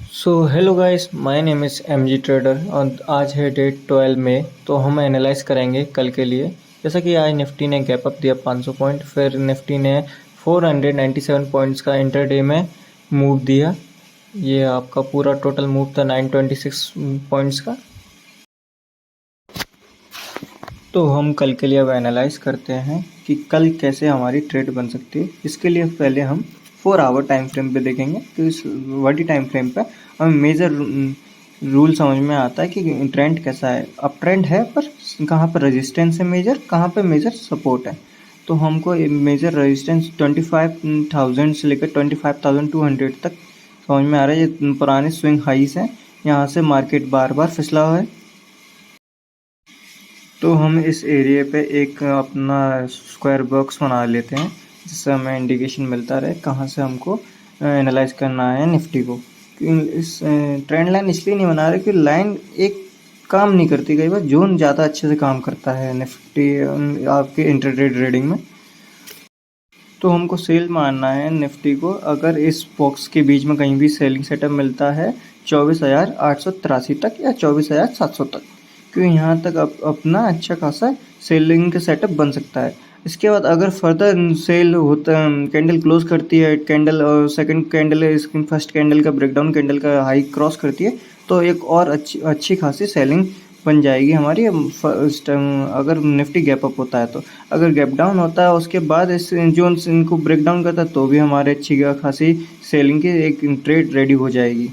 So hello guys, my name is MG trader और आज है डेट 12 मई। तो हम एनालाइज करेंगे कल के लिए। जैसा कि आज निफ्टी ने गैप अप दिया 500 पॉइंट, फिर निफ्टी ने 497 पॉइंट्स का इंटरडे में मूव दिया। ये आपका पूरा टोटल मूव था 926 पॉइंट्स का। तो हम कल के लिए अब एनालाइज करते हैं कि कल कैसे हमारी ट्रेड बन सकती है। इसके लिए पहले हम 4 आवर टाइम फ्रेम पे देखेंगे। तो इस बड़ी टाइम फ्रेम पे हमें मेजर रूल समझ में आता है कि ट्रेंड कैसा है। अब ट्रेंड है पर कहाँ पर रेजिस्टेंस है मेजर, कहाँ पे मेजर सपोर्ट है। तो हमको मेजर रेजिस्टेंस 25,000 से लेकर 25,200 तक समझ में आ रहा है। ये पुराने स्विंग हाइस हैं, यहाँ से मार्केट बार बार फिसला हुआ है। तो हम इस एरिया पे एक अपना स्क्वायर बॉक्स बना लेते हैं, जिससे हमें इंडिकेशन मिलता रहे कहाँ से हमको एनालाइज करना है निफ्टी को। इस ट्रेंड लाइन इसलिए नहीं बना रहे कि लाइन एक काम नहीं करती, कई बार जोन ज़्यादा अच्छे से काम करता है निफ्टी आपके इंटरडे ट्रेडिंग में। तो हमको सेल मारना है निफ्टी को अगर इस बॉक्स के बीच में कहीं भी सेलिंग सेटअप मिलता है 24,883 तक या 24,700 तक, क्योंकि यहाँ तक अपना अच्छा खासा सेलिंग का सेटअप बन सकता है। इसके बाद अगर फर्दर सेल होता कैंडल क्लोज करती है, कैंडल और सेकंड कैंडल फर्स्ट कैंडल का ब्रेकडाउन कैंडल का हाई क्रॉस करती है, तो एक और अच्छी खासी सेलिंग बन जाएगी हमारी। अगर निफ्टी गैप अप होता है तो, अगर गैप डाउन होता है उसके बाद इस जो इनको ब्रेक डाउन करता है तो भी हमारे अच्छी खासी सेलिंग की एक ट्रेड रेडी हो जाएगी।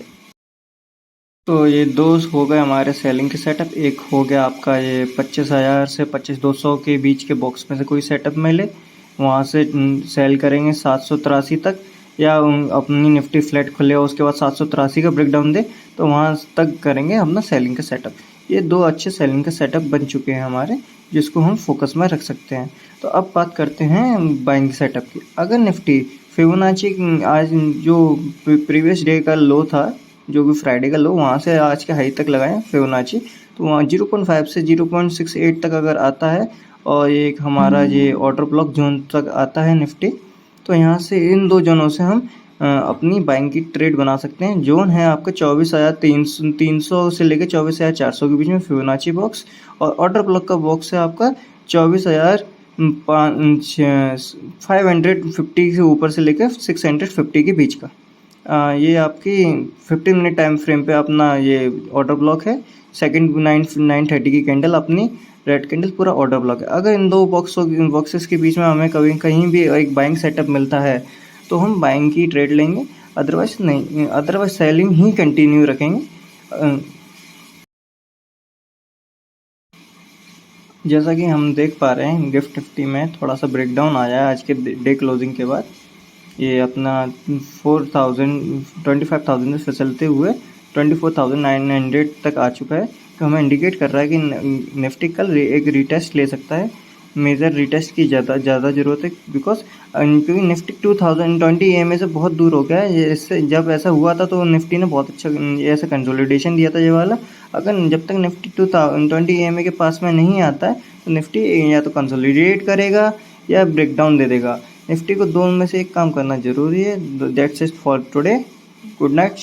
तो ये दो हो गए हमारे सेलिंग के सेटअप। एक हो गया आपका ये 25,000 से 25,200 के बीच के बॉक्स में से कोई सेटअप मिले, वहाँ से सेल करेंगे 783 तक, या अपनी निफ्टी फ्लैट खुले उसके बाद 783 का ब्रेकडाउन दे तो वहाँ तक करेंगे अपना सेलिंग का सेटअप। ये दो अच्छे सेलिंग के सेटअप बन चुके हैं हमारे, जिसको हम फोकस में रख सकते हैं। तो अब बात करते हैं बाइंग सेटअप की। अगर निफ्टी फिबोनाची आज जो प्रीवियस डे का लो था, जो भी फ्राइडे का लो, वहाँ से आज के हाई तक लगाएं फिबोनाची, तो वहाँ 0.5 से 0.68 तक अगर आता है और एक हमारा ये ऑर्डर ब्लॉक जोन तक आता है निफ्टी, तो यहाँ से इन दो जोनों से हम अपनी बाइंग की ट्रेड बना सकते हैं। जोन है आपका 24,300 से लेकर 24,400 के बीच में फिबोनाची बॉक्स, और ऑर्डर ब्लॉक का बॉक्स है आपका 24,550 से ऊपर से लेकर 650 के बीच का। ये आपकी 15 मिनट टाइम फ्रेम पे अपना ये ऑर्डर ब्लॉक है। सेकंड 9:30 की कैंडल अपनी रेड कैंडल पूरा ऑर्डर ब्लॉक है। अगर इन दो बॉक्सेस के बीच में हमें कहीं भी एक बाइंग सेटअप मिलता है तो हम बाइंग की ट्रेड लेंगे, अदरवाइज नहीं, अदरवाइज सेलिंग ही कंटिन्यू रखेंगे। जैसा कि हम देख पा रहे हैं गिफ्ट निफ्टी में थोड़ा सा ब्रेकडाउन आया है आज के डे क्लोजिंग के बाद। ये अपना 25,000 से फिसलते हुए 24,900 तक आ चुका है। तो हमें इंडिकेट कर रहा है कि निफ्टी कल एक रीटेस्ट ले सकता है। मेजर रीटेस्ट की ज़्यादा ज़रूरत है, बिकॉज क्योंकि निफ्टी 2020 EMA से बहुत दूर हो गया है। ये इससे जब ऐसा हुआ था तो निफ्टी ने बहुत अच्छा ऐसा कंसोलिडेशन दिया था ये वाला। अगर जब तक निफ्टी 2020 EMA के पास में नहीं आता है तो निफ्टी या तो कंसोलिडेट करेगा या ब्रेकडाउन दे देगा। निफ्टी को दोनों में से एक काम करना जरूरी है। That's it for today. Good night.